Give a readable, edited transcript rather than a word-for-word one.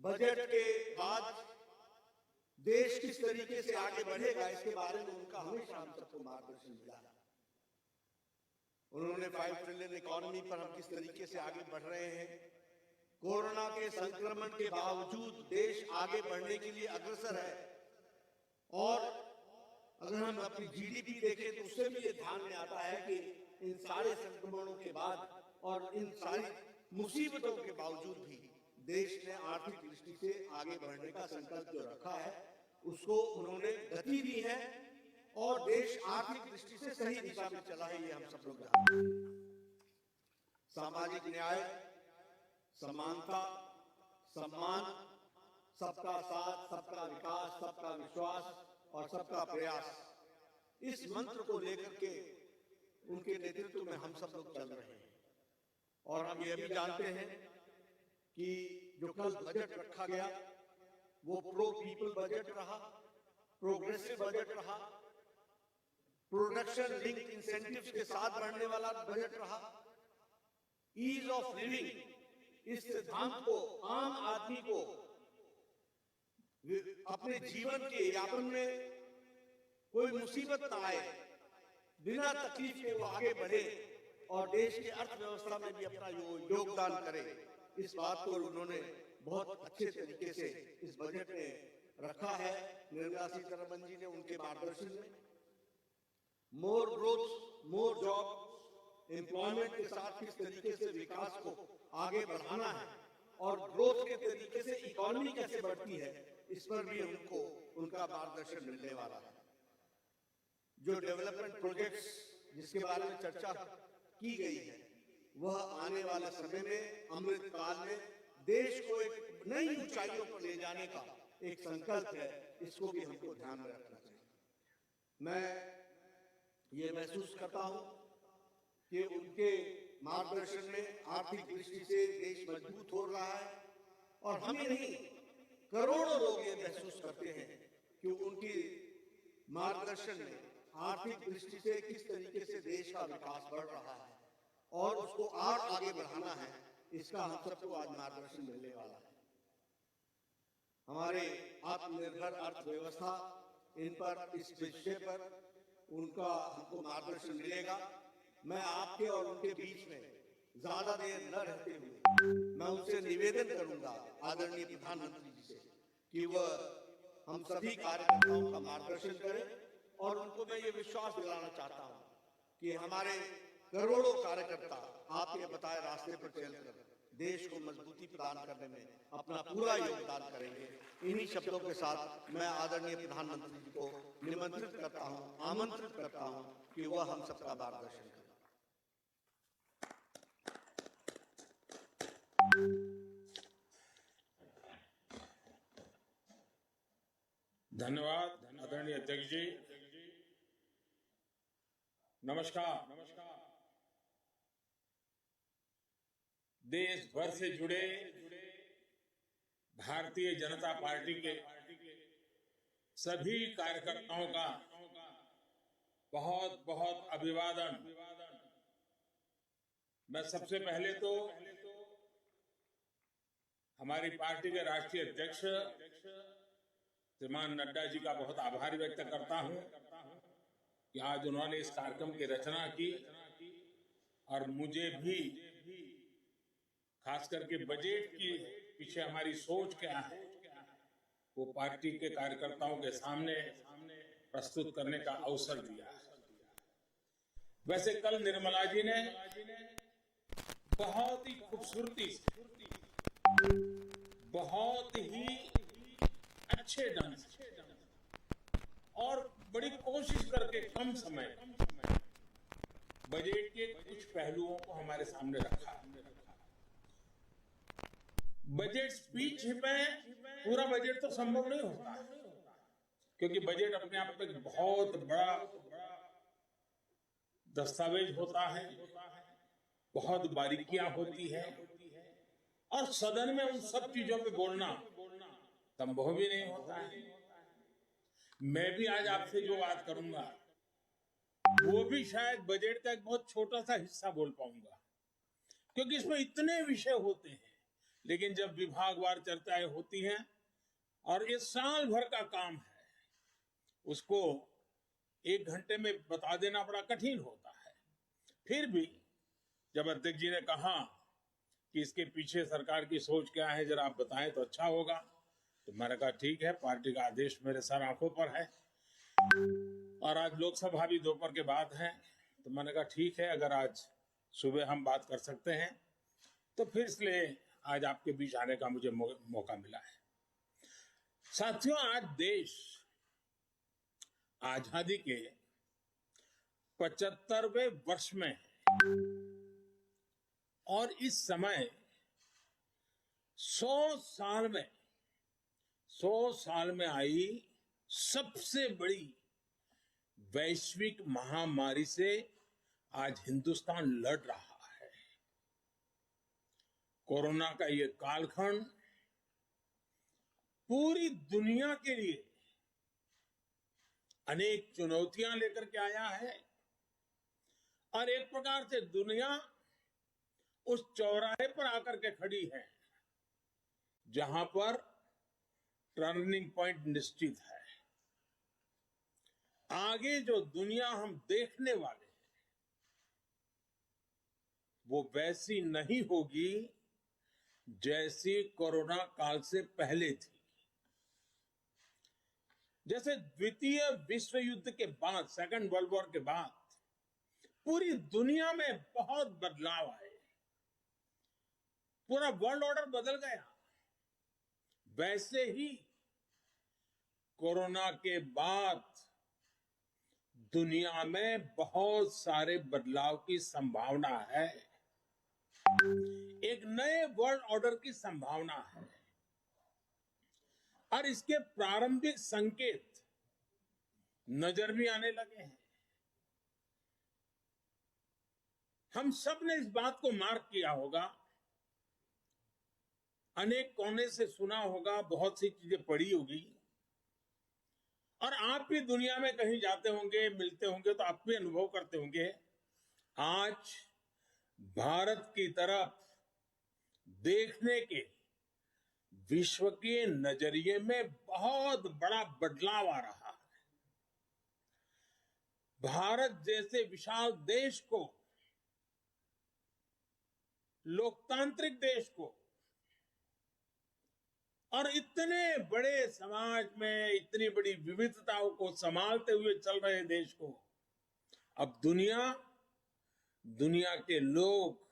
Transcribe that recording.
Budget के बाद देश किस तरीके से आगे बढ़ेगा, इसके बारे में उनका हमेशा हम सबको मार्गदर्शन मिला है। उन्होंने 5 ट्रिलियन इकोनॉमी पर हम किस तरीके से आगे बढ़ रहे हैं, कोरोना के संक्रमण के बावजूद देश आगे बढ़ने के लिए अग्रसर है। और अगर हम अपनी जीडीपी देखें तो उससे भी ये ध्यान में आता है कि इन सारे संक्रमणों के बाद और इन सारी मुसीबतों के बावजूद भी देश ने आर्थिक दृष्टि से आगे बढ़ने का संकल्प जो रखा है उसको उन्होंने गति दी है और देश आर्थिक दृष्टि से सही दिशा में चला है, ये हम सब लोग जानते हैं। सामाजिक न्याय, समानता, सम्मान, सबका साथ, सबका विकास, सबका विश्वास और सबका प्रयास, इस मंत्र को लेकर के उनके नेतृत्व में हम सब लोग चल रहे हैं। और हम ये भी जानते हैं कि जो कल बजट रखा गया वो प्रो पीपल बजट रहा, प्रोग्रेसिव बजट रहा, प्रोडक्शन लिंक्ड इंसेंटिव्स के साथ बढ़ने वाला बजट रहा, ईज ऑफ लिविंग, इस सिद्धांत को आम आदमी को अपने जीवन के यापन में कोई मुसीबत ना आए, बिना तकलीफ के वो आगे बढ़े और देश की अर्थव्यवस्था में भी अपना योगदान करे, इस बात को उन्होंने बहुत अच्छे तरीके से इस बजट में रखा है। निर्मला सीतारमण जी ने उनके मार्गदर्शन में मोर ग्रोथ, मोर जॉब, एम्प्लॉयमेंट के साथ किस तरीके से विकास को आगे बढ़ाना है और ग्रोथ के तरीके से इकोनॉमी कैसे बढ़ती है, इस पर भी उनको उनका मार्गदर्शन मिलने वाला है। जो डेवलपमेंट प्रोजेक्ट्स जिसके बारे में चर्चा की गई है वह आने वाले समय में, अमृत काल में देश को एक नई ऊंचाइयों पर ले जाने का एक संकल्प है, इसको भी हमको ध्यान में रखना चाहिए। मैं ये महसूस करता हूं कि उनके मार्गदर्शन में आर्थिक दृष्टि से देश मजबूत हो रहा है और हमें नहीं, करोड़ों लोग ये महसूस करते हैं कि उनकी मार्गदर्शन में आर्थिक दृष्टि से किस तरीके से देश का विकास बढ़ रहा है और उसको और आगे बढ़ाना है, इसका हम सबको आज मार्गदर्शन मिलने वाला है। हमारे आत्मनिर्भर अर्थव्यवस्था, इन पर, इस विषय पर उनका हमको मार्गदर्शन मिलेगा। मैं आपके और उनके बीच में ज्यादा देर न रहते हुए मैं उनसे निवेदन करूंगा आदरणीय प्रधानमंत्री जी से कि वह हम सभी कार्यकर्ताओं का मार्गदर्शन करें और उनको मैं ये विश्वास दिलाना चाहता हूं कि हमारे करोड़ों कार्यकर्ता आपके बताए रास्ते पर चलकर देश को मजबूती प्रदान करने में अपना पूरा योगदान करेंगे। इन्हीं शब्दों के साथ मैं आदरणीय प्रधानमंत्री जी को निमंत्रित करता हूं, आमंत्रित करता हूं कि वह हम सबका मार्गदर्शन करें। धन्यवाद आदरणीय अध्यक्ष जी। नमस्कार। देश भर से जुड़े भारतीय जनता पार्टी के सभी कार्यकर्ताओं का बहुत बहुत अभिवादन। मैं सबसे पहले तो हमारी पार्टी के राष्ट्रीय अध्यक्ष श्रीमान नड्डा जी का बहुत आभार व्यक्त करता हूं कि आज उन्होंने इस कार्यक्रम की रचना की और मुझे भी खास करके बजट की पीछे हमारी सोच क्या है वो पार्टी के कार्यकर्ताओं के सामने प्रस्तुत करने का अवसर दिया। वैसे कल निर्मला जी ने बहुत ही खूबसूरती से, बहुत ही अच्छे ढंग से और बड़ी कोशिश करके कम समय बजट के कुछ पहलुओं को हमारे सामने रखा। बजट स्पीच में पूरा बजट तो संभव नहीं होता क्योंकि बजट अपने आप में एक बहुत बड़ा दस्तावेज होता है, बहुत बारीकियां होती है और सदन में उन सब चीजों पे बोलना संभव भी नहीं होता है। मैं भी आज आपसे जो बात करूंगा वो भी शायद बजट का एक बहुत छोटा सा हिस्सा बोल पाऊंगा क्योंकि इसमें इतने विषय होते हैं, लेकिन जब विभागवार चर्चाएं होती हैं और ये साल भर का काम है, उसको 1 घंटे में बता देना बड़ा कठिन होता है। फिर भी जब अध्यक्ष जी ने कहा कि इसके पीछे सरकार की सोच क्या है, जरा आप बताएं तो अच्छा होगा, तो मैंने कहा ठीक है, पार्टी का आदेश मेरे सर आंखों पर है और आज लोकसभा भी दोपहर के बाद है, तो मैंने कहा ठीक है, अगर आज सुबह हम बात कर सकते हैं तो फिर इसलिए आज आपके बीच आने का मुझे मौका मिला है। साथियों, आज देश आजादी के 75वें वर्ष में है और इस समय 100 साल में आई सबसे बड़ी वैश्विक महामारी से आज हिंदुस्तान लड़ रहा है। कोरोना का ये कालखंड पूरी दुनिया के लिए अनेक चुनौतियां लेकर के आया है और एक प्रकार से दुनिया उस चौराहे पर आकर के खड़ी है जहां पर टर्निंग पॉइंट निश्चित है। आगे जो दुनिया हम देखने वाले हैं वो वैसी नहीं होगी जैसी कोरोना काल से पहले थी। जैसे द्वितीय विश्व युद्ध के बाद, सेकंड वर्ल्ड वॉर के बाद पूरी दुनिया में बहुत बदलाव आए, पूरा वर्ल्ड ऑर्डर बदल गया, वैसे ही कोरोना के बाद दुनिया में बहुत सारे बदलाव की संभावना है। एक नए वर्ल्ड ऑर्डर की संभावना है और इसके प्रारंभिक संकेत नजर भी आने लगे हैं। हम सब ने इस बात को मार्क किया होगा, अनेक कोने से सुना होगा, बहुत सी चीजें पढ़ी होगी और आप भी दुनिया में कहीं जाते होंगे, मिलते होंगे तो आप भी अनुभव करते होंगे। आज भारत की तरफ देखने के विश्व के नजरिए में बहुत बड़ा बदलाव आ रहा है। भारत जैसे विशाल देश को, लोकतांत्रिक देश को और इतने बड़े समाज में इतनी बड़ी विविधताओं को संभालते हुए चल रहे देश को अब दुनिया के लोग